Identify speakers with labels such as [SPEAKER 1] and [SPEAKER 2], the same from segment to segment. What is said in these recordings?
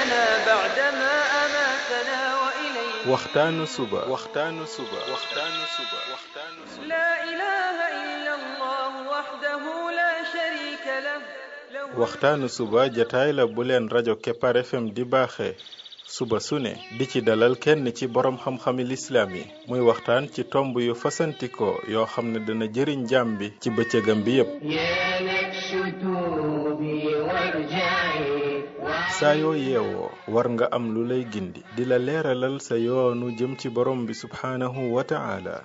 [SPEAKER 1] أحيانا بعدما أماتنا وإليه
[SPEAKER 2] waxtaanu suba
[SPEAKER 1] لا إله إلا الله وحده لا شريك له
[SPEAKER 2] waxtaanu suba jataay la bu leen rajo Kepar FM di baaxee suba su ne di ci dalal kenn ci borom xam-xami lislaam yi muy waxtaan ci tomb yu fasantikoo yoo xam ne dana jëriñ jaam bi ci bëccëgam bi yépp saa yoo yeewoo war nga am lu lay gindi di la leeralal sa yoonu jëm ci borom bi subhaanahu wa ta'ala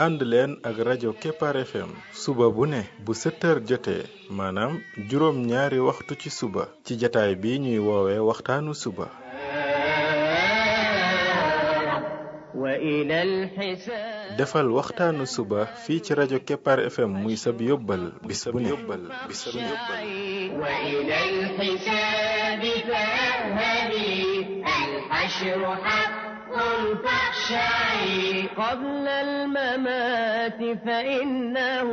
[SPEAKER 2] ànd leen ak rajo Kepar FM suba bu ne bu 7h jotee maanaam juróom ñaari waxtu ci suba ci jataay bi ñuy woowee waxtaanu suba defal waxtaanu suba fii ci rajo Kepar FM muy sab yóbbal bis bu ne
[SPEAKER 1] قبل الممات فإنه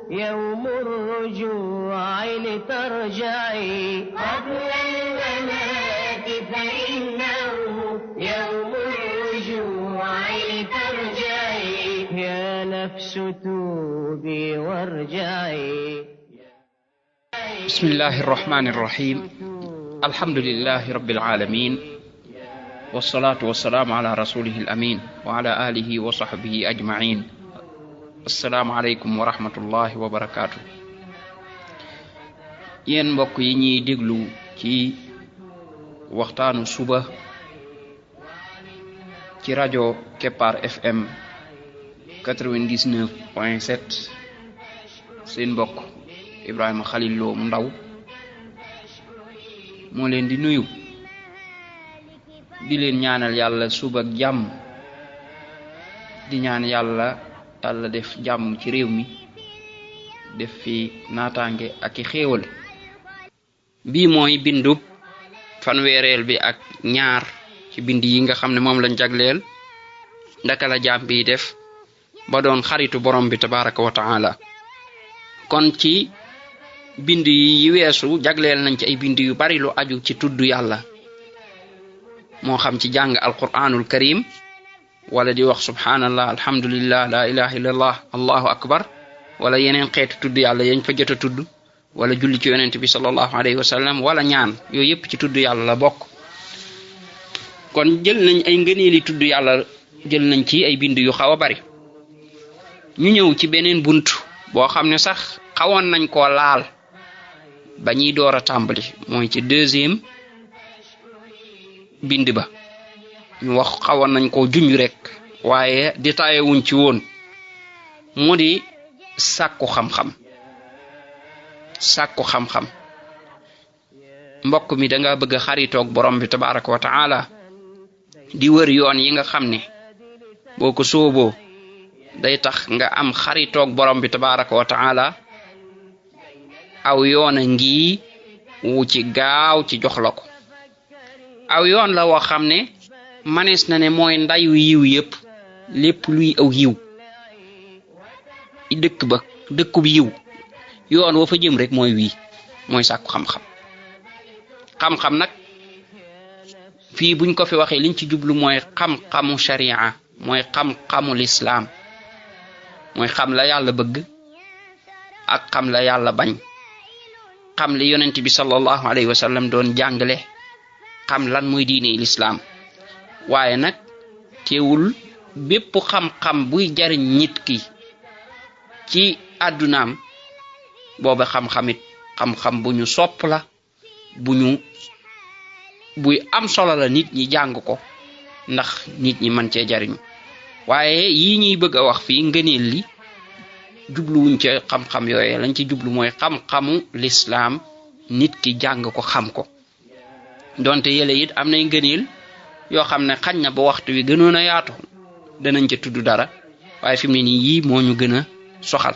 [SPEAKER 1] يوم الرجوع لترجعي قبل الممات فإنه يوم الرجوع لترجعي يا نفس توبي وارجعي
[SPEAKER 3] بسم الله الرحمن الرحيم الحمد لله رب العالمين والصلاة والسلام على رسوله الأمين وعلى آله وصحبه أجمعين السلام عليكم ورحمة الله وبركاته yéen mbokk yi ñuy déglu ci waxtaanu suba ci rajo Kepar FM 99.7 seen mbokk Ibrahima Khalil Lo mu ndaw moo leen di nuyu di leen ñaanal yàlla suba ak jàmm di ñaan yàlla def jàmm ci réew mi def fi naataange ak i xéewal bii mooy bindub fanweereel bi ak ñaar ci bind yi nga xam ne moom lañ jagleel ndaka la jàmm bi def ba doon xaritu borom bi tabaraka wa taala kon ci bind yi weesu jagleel nañ ci ay bind yu bari lu aju ci tudd yàlla moo xam ci jàng alquranul karim wala di wax subhanallah alhamdulillah la ilaha illallah allahu akbar wala yeneen xeetu tudd yàlla yañ fa jot a tudd wala julli ci yonent bi sallallahu alayhi wa sallam wala ñaan yooyu yépp ci tudd yàlla la bokk kon jël nañ ay ngëneeli tudd yàlla jël nañ ci ay bind yu xaw a bari ñu ñëw ci beneen bunt boo xam ne sax xawoon nañ koo laal ba ñuy door a tàmbali mooy ci deuxième bind ba ñu wax xawoon nañ koo junj rek waaye détaillé wuñ ci woon mu di sàkku xam-xam mbokk mi da nga bëgg a xaritoog borom bi tabaraka wa taala di wër yoon yi nga xam ne boo ko sooboo day tax nga am xaritoog borom bi tabaraka wa taala aw yoon a ngi wu ci gaaw ci jox la ko aw yoon la woo xam ne manees na ne mooy ndayu yiw yépp lépp luy aw yiw dëkkub yiw yoon wa fa jëm rek mooy wii mooy sàkku xam-xam nag fii buñ ko fi waxee liñ ci jublu mooy xam-xamu sharia mooy xam-xamu lislaam mooy xam la yàlla bëgg ak xam la yàlla bañ xam li yonent bi sallallahu alayhi wa sallam doon jàngale xam lan mooy diine lislaam waaye nag teewul bépp xam-xam buy jariñ nit ki ci àddunaam booba xam-xam bu ñu sopp la buy am solo la nit ñi jàng ko ndax nit ñi mën cee jariñu waaye yii ñuy bëgg a wax fii ngëneel li jubluwuñ ca xam-xam yooye lañ ci jublu mooy xam-xamu lislaam nit ki jàng ko xam ko donte yële it am nay ngëneel yoo xam ne xañ na ba waxtu wi gënoon a yaatu danañ ca tudd dara waaye fi mu ne nii yii moo ñu gën a soxal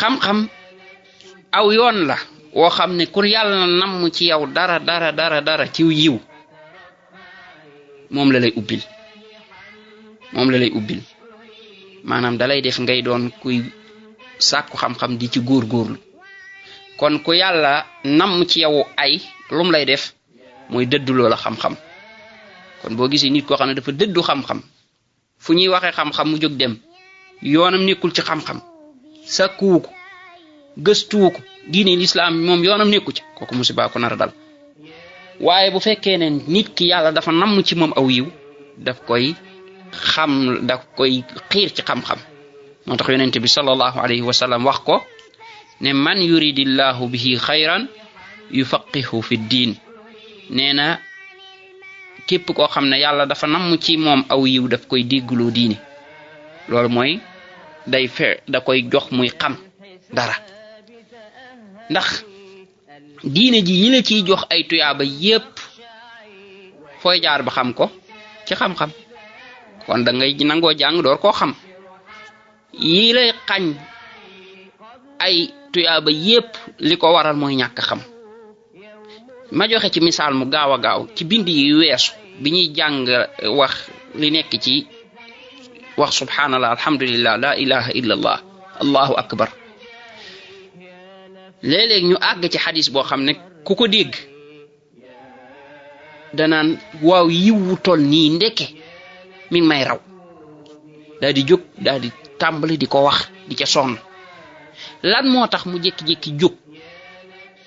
[SPEAKER 3] xam-xam aw yoon la woo xam ne ku yàlla namm ci yow dara ci yiw moom la lay ubbil maanaam dalay def ngay doon kuy sàkku xam-xam di ci góorgóorlu kon ku yàlla namm ci yow ay lum lay def mooy dëddu loola xam-xam kon boo gisee nit koo xam ne dafa dëddu xam-xam fu ñuy waxee xam-xam mu jóg dem yoonam nekkul ci xam-xam sakkuwu ko gëstuwu ko diine lislaam moom yoonam nekku ci kooku musiba ko nar a dal waaye bu fekkee ne nit ki yàlla dafa namm ci moom aw yiw daf koy xiir ci xam-xam moo tax yonente bi sallallahu alayhi wa sallam wax ko ne man yuridillahu bihi xayran yufaqihu fi diin nee na képp koo xam ne yàlla dafa namm ci moom aw yiw daf koy déggloo diine loolu mooy da koy jox muy xam dara ndax diine ji yi la ciy jox ay tuyaaba yépp fooy jaar ba xam ko ci xam-xam kon da ngay nangoo jàng door koo xam yi lay xañ ay tuyaaba yépp li ko waral mooy ñàkk xam ma joxe ci misaal mu gaaw a gaaw ci bind yi weesu bi ñuy jàng wax li nekk ci wax subhanallah alhamdulillah la ilaha illa allah allahu akbar léeg-léeg ñu àgg ci xadis boo xam ne ku ko dégg danaan waaw yiwu tol nii ndeke mi ngi may raw daal di jóg daal di tàmbali di ko wax di ca sonn lan moo tax mu jékki-jékki jóg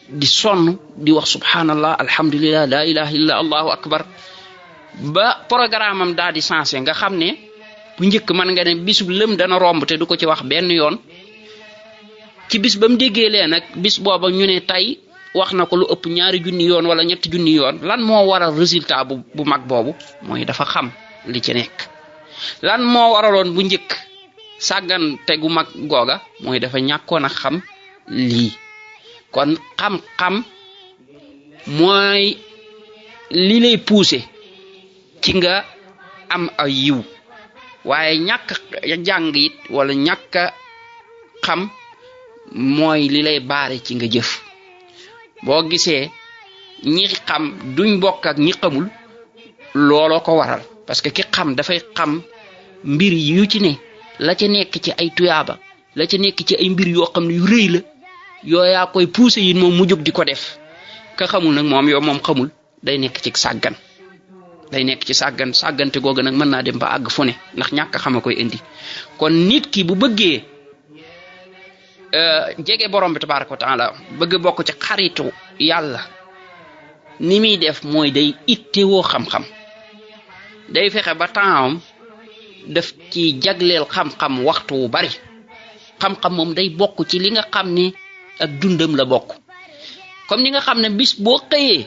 [SPEAKER 3] di sonn di wax subhanallah alhamdulillah la ilaha illa allahu akbar ba programme am daal di sensé nga xam ne bu njëkk mën nga ne bisub lëm dana romb te du ko ci wax benn yoon ci bis ba mu déggee lee nag bis booba ñu ne tey wax na ko lu ëpp 2 junni yoon wala 3 junni yoon lan moo waral résultat bu mag boobu mooy dafa xam li ci nekk lan moo waraloon bu njëkk sàggan te gu mag googa mooy dafa ñàkkoon a xam lii kon xam-xam mooy li lay pousser ci nga am ay yiw waaye ñàkk jàng it wala ñàkk xam mooy li lay baare ci nga jëf boo gisee ñi xam duñ bokk ak ñi xamul looloo ko waral parce que ki xam dafay xam mbir yu ci ne la ca nekk ci ay tuyaaba la ca nekk ci ay mbir yoo xam ne yu rëy la yooyaa koy pousser yi moom mu jóg di ko def ka xamul nag moom yow moom xamul day nekk ci sàggante googu nag mën naa dem ba àgg fu ne ndax ñàkk xama koy indi kon nit ki bu bëggee jege borom bi tabaraka wa taala bëgg bokk ci xaritu yàlla ni muy def mooy day ittewoo xam-xam day fexe ba tempsam daf ci jagleel xam-xam waxtu wu bari xam-xam moom day bokk ci li nga xam ne ak dundam la bokk comme ni nga xam ne bis boo xëyee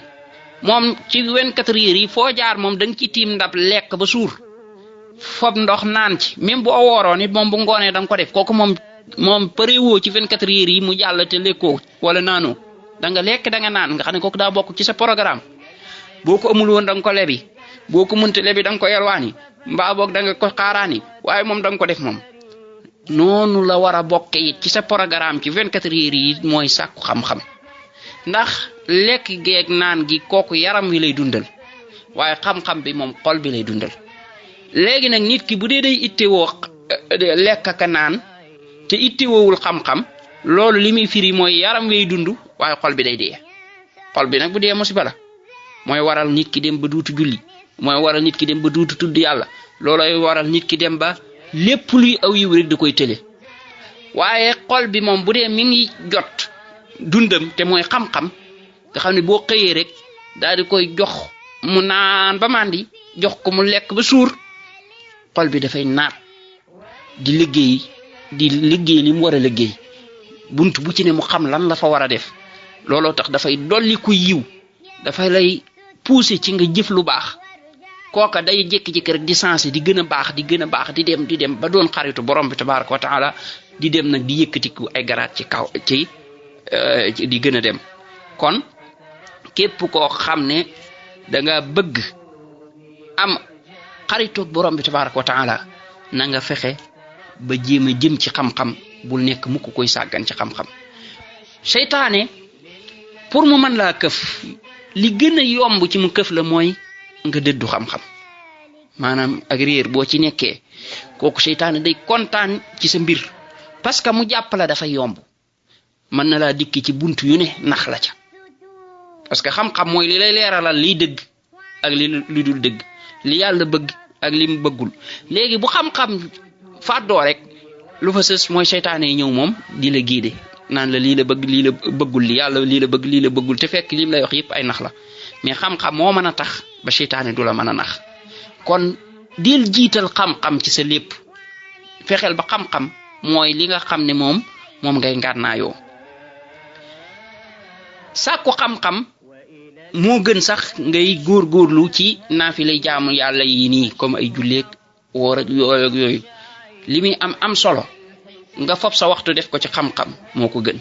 [SPEAKER 3] moom ci 24 heures yi foo jaar moom da nga ci tiim ndab lekk ba suur fob ndox naan ci même boo wooroon it moom bu ngoonee da nga ko def kooku moom parewoo ci 24 heures yi mu jàll te lekkoo wala naanoo da nga lekk da nga naan nga xam ne kooku daa bokk ci sa programme boo ko amul woon da nga ko lebi boo ko mënta lebi da nga ko yalwaani mbaa boog da nga ko xaaraani waaye moom da nga ko def moom noonu la war a bokke it ci sa programme ci 24 heures yi mooy sàkku xam-xam ndax lekk geeg naan gi kooku yaram wi lay dundal waaye xam-xam bi moom xol bi lay dundal léegi nag nit ki bu dee day ittewoo lekk ak naan te ittewoowul xam-xam loolu li muy firi mooy yaram way dund waaye xol bi day dee xol bi nag bu dee musiba la mooy waral nit ki dem ba duutu julli mooy waral nit ki dem ba duutu tudd yàlla loolooy waral nit ki dem ba lépp luy aw yiw rek da koy tële waaye xol bi moom bu dee mi ngi jot dundam te mooy xam-xam nga xam ne boo xëyee rek daal di koy jox mu naan ba mandi jox ko mu lekk ba suur xol bi dafay naat di liggéey li mu war a liggéey bunt bu ci ne mu xam lan la fa war a def looloo tax dafay dolli ku yiw dafay lay pousser ci nga jëf lu baax kooka day jékki-jékki rek di sensé di gën a baax di dem ba doon xaritu borom bi tabaraka wa taala di dem nag di yëkkatiku ay garaat ci kaw ci di gën a dem kon képp koo xam ne da nga bëgg am xaritoog borom bi tabaraka wa taala na nga fexe ba jéem a jëm ci xam-xam bul nekk mukk koy sàggan ci xam-xam seytaane pour mu mën laa këf li gën a yomb ci mu këf la mooy nga dëddu xam-xam maanaam ak réer boo ci nekkee kooku seytaane day kontaan ci sa mbir parce que mu jàpp la dafa yomb mën na laa dikki ci buntu yu ne nax la ca parce que xam-xam mooy li lay leeralal liy dëgg ak li dul dëgg li yàlla bëgg ak li mu bëggul léegi bu xam-xam fàddoo rek lu fa sës mooy seytaane yi ñëw moom di la guider naan la lii la bëgg lii la bëggul li yàlla lii la bëgg lii la bëggul te fekk lim lay wax yëpp ay nax la mais xam-xam moo mën a tax ba seytaane du la mën a nax kon dil jiital xam-xam ci sa lépp fexeel ba xam-xam mooy li nga xam ne moom ngay ngànnaayoo sàkku xam-xam moo gën sax ngay góorgóorlu ci naafilay jaamu yàlla yi nii comme ay julleeg woor ak yooyu li muy am solo nga fob sa waxtu def ko ci xam-xam moo ko gën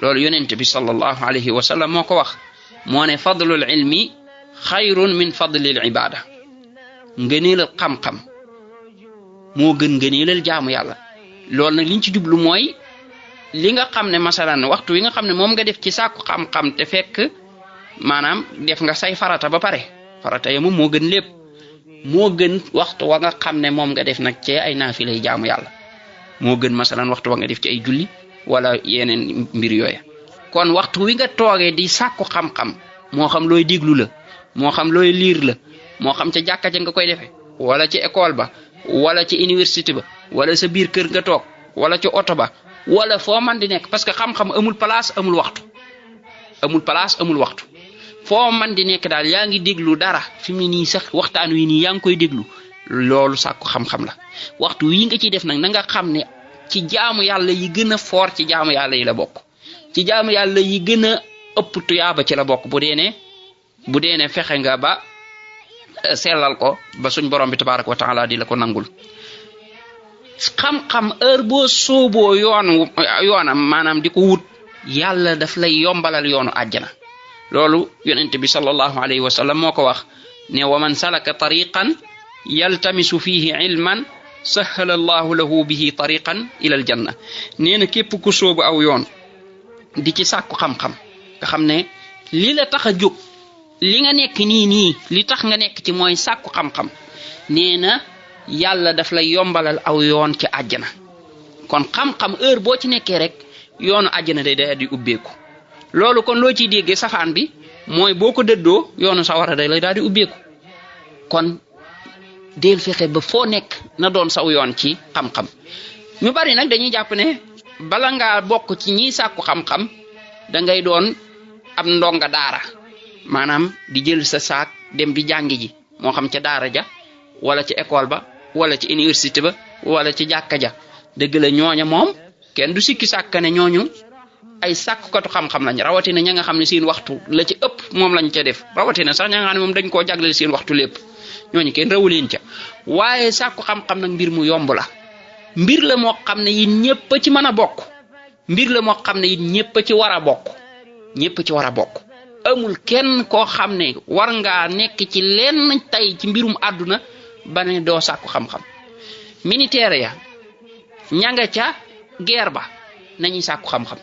[SPEAKER 3] loolu yonent bi sallallahu alayhi wa sallam moo ko wax moo ne fadlul ilmi xayrun min fadlil ibada ngëneelal xam-xam moo gën ngëneelal jaamu yàlla loolu nag liñ ci jublu mooy li nga xam ne masalan waxtu wi nga xam ne moom nga def ci sàkku xam-xam te fekk maanaam def nga say farata ba pare farata ya moom moo gën lépp moo gën waxtu wa nga xam ne moom nga def nag ci ay naafilay jaamu yàlla moo gën masalan waxtu wa nga def ci ay julli wala yeneen mbir yooya kon waxtu wi nga toogee di sàkku xam-xam moo xam looy déglu la moo xam looy liir la moo xam ca jàkka ja nga koy defee wala ci école ba wala ci université ba wala sa biir kër nga toog wala ci oto ba wala foo man di nekk parce que xam-xam amul place amul waxtu foo man di nekk daal yaa ngi déglu dara fi mu ne nii sax waxtaan wi nii yaa ngi koy déglu loolu sàkku xam-xam la waxtu wi nga ciy def nag na nga xam ne ci jaamu yàlla yi gën a foor ci jaamu yàlla yi la bokk ci jaamu yàlla yi gën a ëpp tuyaaba ci la bokk bu dee ne fexe nga ba sellal ko ba suñ borom bi tabaraka wa taala di la ko nangul xam-xam heure boo sooboo yoonam maanaam di ko wut yàlla daf lay yombalal yoonu àjjana loolu yonent bi sallallahu alayhi wa sallam moo ko wax ne wa man salaka tariqan yaltamisu fihi ilman sahala allahu lahu bihi tariqan ila aljanna nee na képp ku soobu aw yoon di ci sàkku xam-xam nga xam ne li la tax a jóg li nga nekk nii li tax nga nekk ci mooy sàkku xam-xam nee na yàlla daf lay yombalal aw yoon ci àjjana kon xam-xam heure boo ci nekkee rek yoonu àjjana day daal di ubbeeku loolu kon loo ciy déggee safaan bi mooy boo ko dëddoo yoonu sawara day lay daal di ubbeeku kon del fexe ba foo nekk na doon saw yoon ci xam-xam ñu bari nag dañuy jàpp ne bala ngaa bokk ci ñiy sàkku xam-xam da ngay doon ab ndonga daara maanaam di jël sa saak dem di jàngi ji moo xam ca daara ja wala ci école ba wala ci université ba wala ci jàkka ja dëgg la ñooña moom kenn du sikki sàkk ne ñooñu ay sàkkukatu xam-xam lañ rawatina ña nga xam ne seen waxtu la ci ëpp moom lañ ca def rawatina sax ña nga xam ne moom dañ koo jagleel seen waxtu lépp ñooñu kenn rawu leen ca waaye sàkku xam-xam nag mbir mu yomb la mbir la moo xam ne it ñëpp a ci mën a bokk mbir la moo xam ne it ñëpp a ci war a bokk amul kenn koo xam ne war ngaa nekk ci lenn tey ci mbirum àdduna ba ne doo sàkku xam-xam militaire ya ña nga ca guerre ba nañuy sàkku xam-xam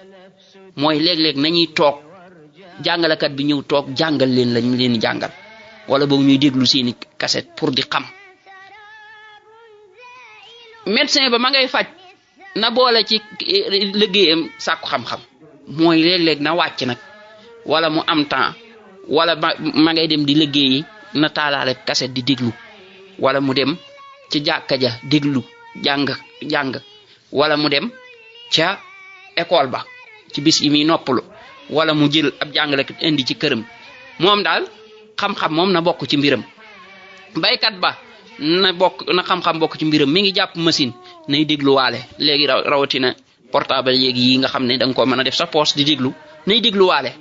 [SPEAKER 3] mooy léeg-léeg nañuy toog jàngalekat bi ñëw toog jàngal leen lañ leen jàngal wala boog ñuy déglu seeni cassette pour di xam médecin ba ma ngay faj na boole ci liggéeyam sàkku xam-xam mooy léeg-léeg na wàcc nag wala mu am temps wala ma ngay dem di liggéeyi na taalaale cassette di déglu wala mu dem ci jàkka ja déglu jàng wala mu dem ca école ba ci bis yi muy noppalu wala mu jël ab jàngalekat indi ci këram moom daal xam-xam moom na bokk ci mbiram baykat ba na xam-xam bokk ci mbiram mi ngi jàpp machine nay dégluwaale léegi rawatina portable yi nga xam ne da nga ko mën a def sa poche di déglu nay dégluwaale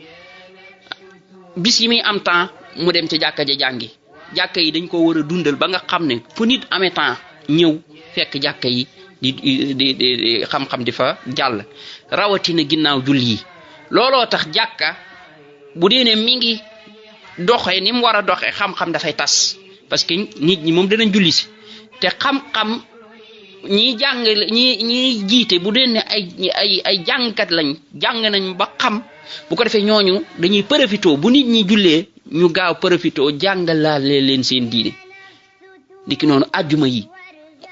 [SPEAKER 3] bis yi muy am temps mu dem ci jàkka ja jàngi jàkka yi dañ ko war a dundal ba nga xam ne fu nit amee temps ñëw fekk jàkka yi di xam-xam di fa jàll rawatina ginnaaw julli yi looloo tax jàkka bu dee ne mi ngi doxee ni mu war a doxee xam-xam dafay tas parce que nit ñi moom danañ julli si te xam-xam ñi jàng ñi jiite bu dee ne ay jàngkat lañ jàng nañ ba xam bu ko defee ñooñu dañuy profité bu nit ñi jullee ñu gaaw profité jàngalaale leen seen diine dikki noonu àjjuma yi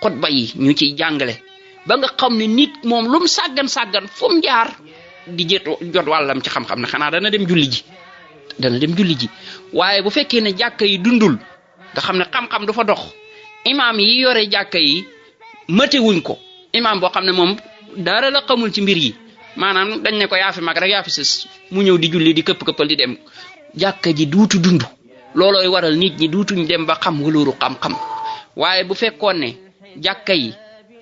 [SPEAKER 3] xutba yi ñu ciy jàngale ba nga xam ne nit moom lu mu sàggan fu mu jaar di jot wàllam ci xam-xam ne xanaa dana dem julli ji dana dem julli ji waaye bu fekkee ne jàkka yi dundul nga xam ne xam-xam du fa dox imaam yi yore jàkka yi matewuñ ko imaam boo xam ne moom dara la xamul ci mbir yi maanaam dañ ne ko yaa fi mag rek yaa fi sës mu ñëw di julli di këpp-këppal di dem jàkka ji duutu dund loolooy waral nit ñi duutuñ dem ba xam walooru xam-xam waaye bu fekkoon ne jàkka yi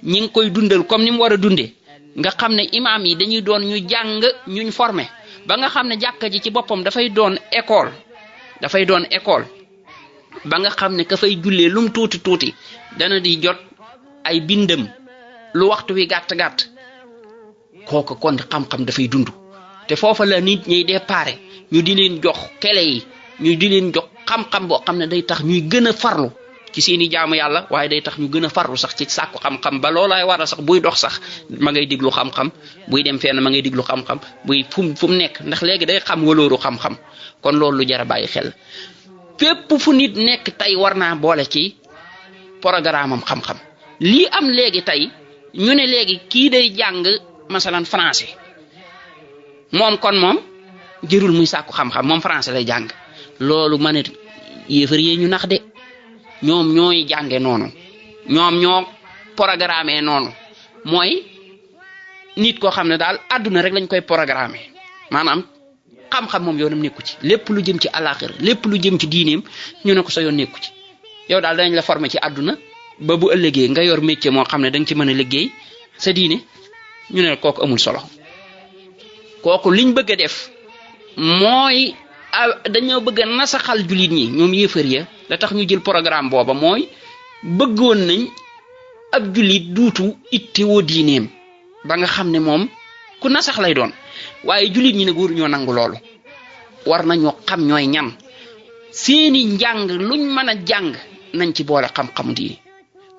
[SPEAKER 3] ñi ngi koy dundal comme ni mu war a dundee nga xam ne imaam yi dañuy doon ñu jàng ñuñ formé ba nga xam ne jàkka ji ci boppam dafay doon école ba nga xam ne ka fay jullee lum tuuti tuuti dana di jot ay bindam lu waxtu wi gàtt-gàtt kooku kon xam-xam dafay dund te foofa la nit ñiy déparé ñu di leen jox kele yi ñu di leen jox xam-xam boo xam ne day tax ñuy gën a farlu ci seeni jaamu yàlla waaye day tax ñu gën a farlu sax ci sàkku xam-xam ba loolaay waral sax buy dox sax ma ngay diglu xam-xam buy dem fenn ma ngay diglu xam-xam buy fu mu nekk ndax léegi day xam walooru xam-xam kon loolu lu jar a bàyyi xel fépp fu nit nekk tey war naa boole ci programme am xam-xam lii am léegi tey ñu ne léegi kii day jàng masalan français moom jërul muy sàkku xam-xam moom français lay jàng loolu ma ne yéefar yi ñu nax de ñoom ñooy jànge noonu ñoom ñoo programmé noonu mooy nit koo xam ne daal àdduna rek lañ koy programmé maanaam xam-xam moom yoonam nekku ci lépp lu jëm ci alaxira lépp lu jëm ci diineem ñu ne ko sa yoon nekku ci yow daal dañ la former ci àdduna ba bu ëllëgee nga yor métier moo xam ne da nga ci mën a liggéey sa diine ñu ne kooku amul solo kooku liñ bëgg a def mooy dañoo bëgg a nasaxal jullit ñi ñoom yéefar ya la tax ñu jël programme booba mooy bëggoon nañ ab jullit duutu ittewoo diineem ba nga xam ne moom ku nasax lay doon waaye jullit ñi nag waru ñoo nangu loolu war nañoo xam ñooy ñan seeni njàng luñ mën a jàng nañ ci boole xam-xamu diine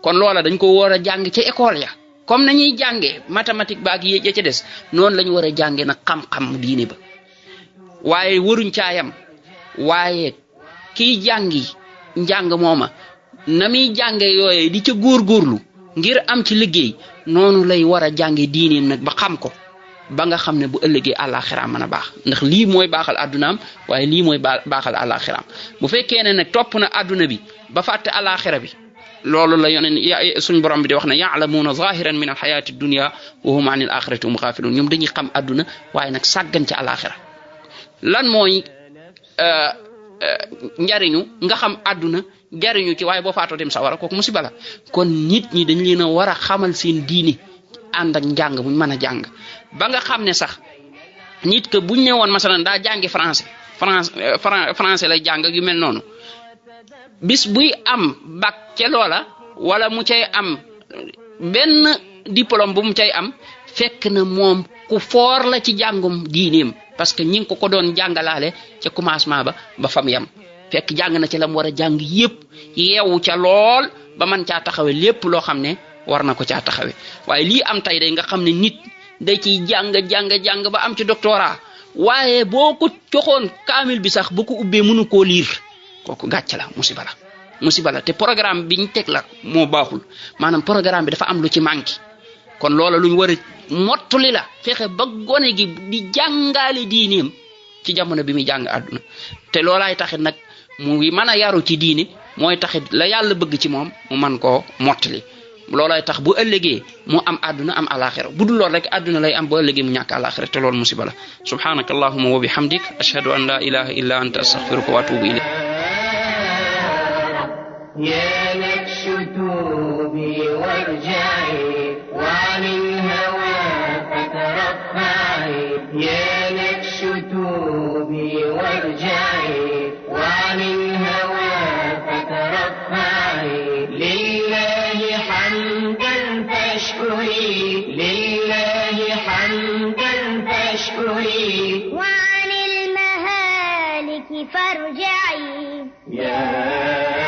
[SPEAKER 3] kon loola dañ ko war a jàng ci école ya comme nañuy jàngee mathématique baag yi ja ca des noonu lañu war a jàngee nag xam-xamu diine ba waaye waruñ caayam waaye kiy jàngi njàng mooma na muy jànge yooye di ca góorgóorlu ngir am ci liggéey noonu lay war a jànge diineem nag ba xam ko ba nga xam ne bu ëllëgee àllaaxiraam mën a baax ndax lii mooy baaxal àddunaam waaye lii mooy baaxal àllaaxiraam bu fekkee ne nag topp na àdduna bi ba fàtte àllaaxira bi loolu la yoneen suñ borom bi di wax ne yaalamuuna zahiran min alxayaati dunia wa hum an il axirati hum xaafiluun ñoom dañuy xam àdduna waaye nag sàggan ci àllaaxira lan mooy njariñu nga xam àdduna jariñu ci waaye boo faatoo dem sawara kooku musiba la kon nit ñi dañ leen a war a xamal seen diine ànd ak njàng buñ mën a jàng ba nga xam ne sax nit que buñ ne woon masalan daa jàngi français lay jàng yu mel noonu bis buy am bac ca loola wala mu cay am benn diplôme bu mu cay am fekk na moom ku foor la ci jàngum diineem parce que ñi ngi ko doon jàngalaale ca commencement ba fam yam fekk jàng na ci la mu war a jàng yépp yeewu ca lool ba man caa taxawe lépp loo xam ne war na ko caa taxawe waaye lii am tey day nga xam ne nit day ciy jàng ba am ci doctorat waaye boo ko joxoon kaamil bi sax bu ko ubbee mënu koo liir kooku gàcce la musiba la te programme biñ teg la moo baaxul maanaam programme bi dafa am lu ci manqué kon loola luñ war a mottali la fexe ba gone gi di jàngaale diineem ci jamono bi muy jàng àdduna te loolaay taxit nag mu ngi mën a yaru ci diine mooy taxit la yàlla bëgg ci moom mu man koo mottali loolaay tax bu ëllëgee mu am àdduna am alaxira bu dul lool rek àdduna lay am bu ëllëgee mu ñàkk alaxira te loolu musiba la subhanaka allahumma wa bihamdik ashhadu an la ilaha illa anta astaghfiruka wa atubu ilayk
[SPEAKER 4] يا نكش توبي وارجعي وعن الهوى فترفعي يا نكش توبي وارجعي وعن الهوى فترفعي لله حمدا فاشكري لله حمدا فاشكري
[SPEAKER 5] وعن المهالك فارجعي
[SPEAKER 4] يا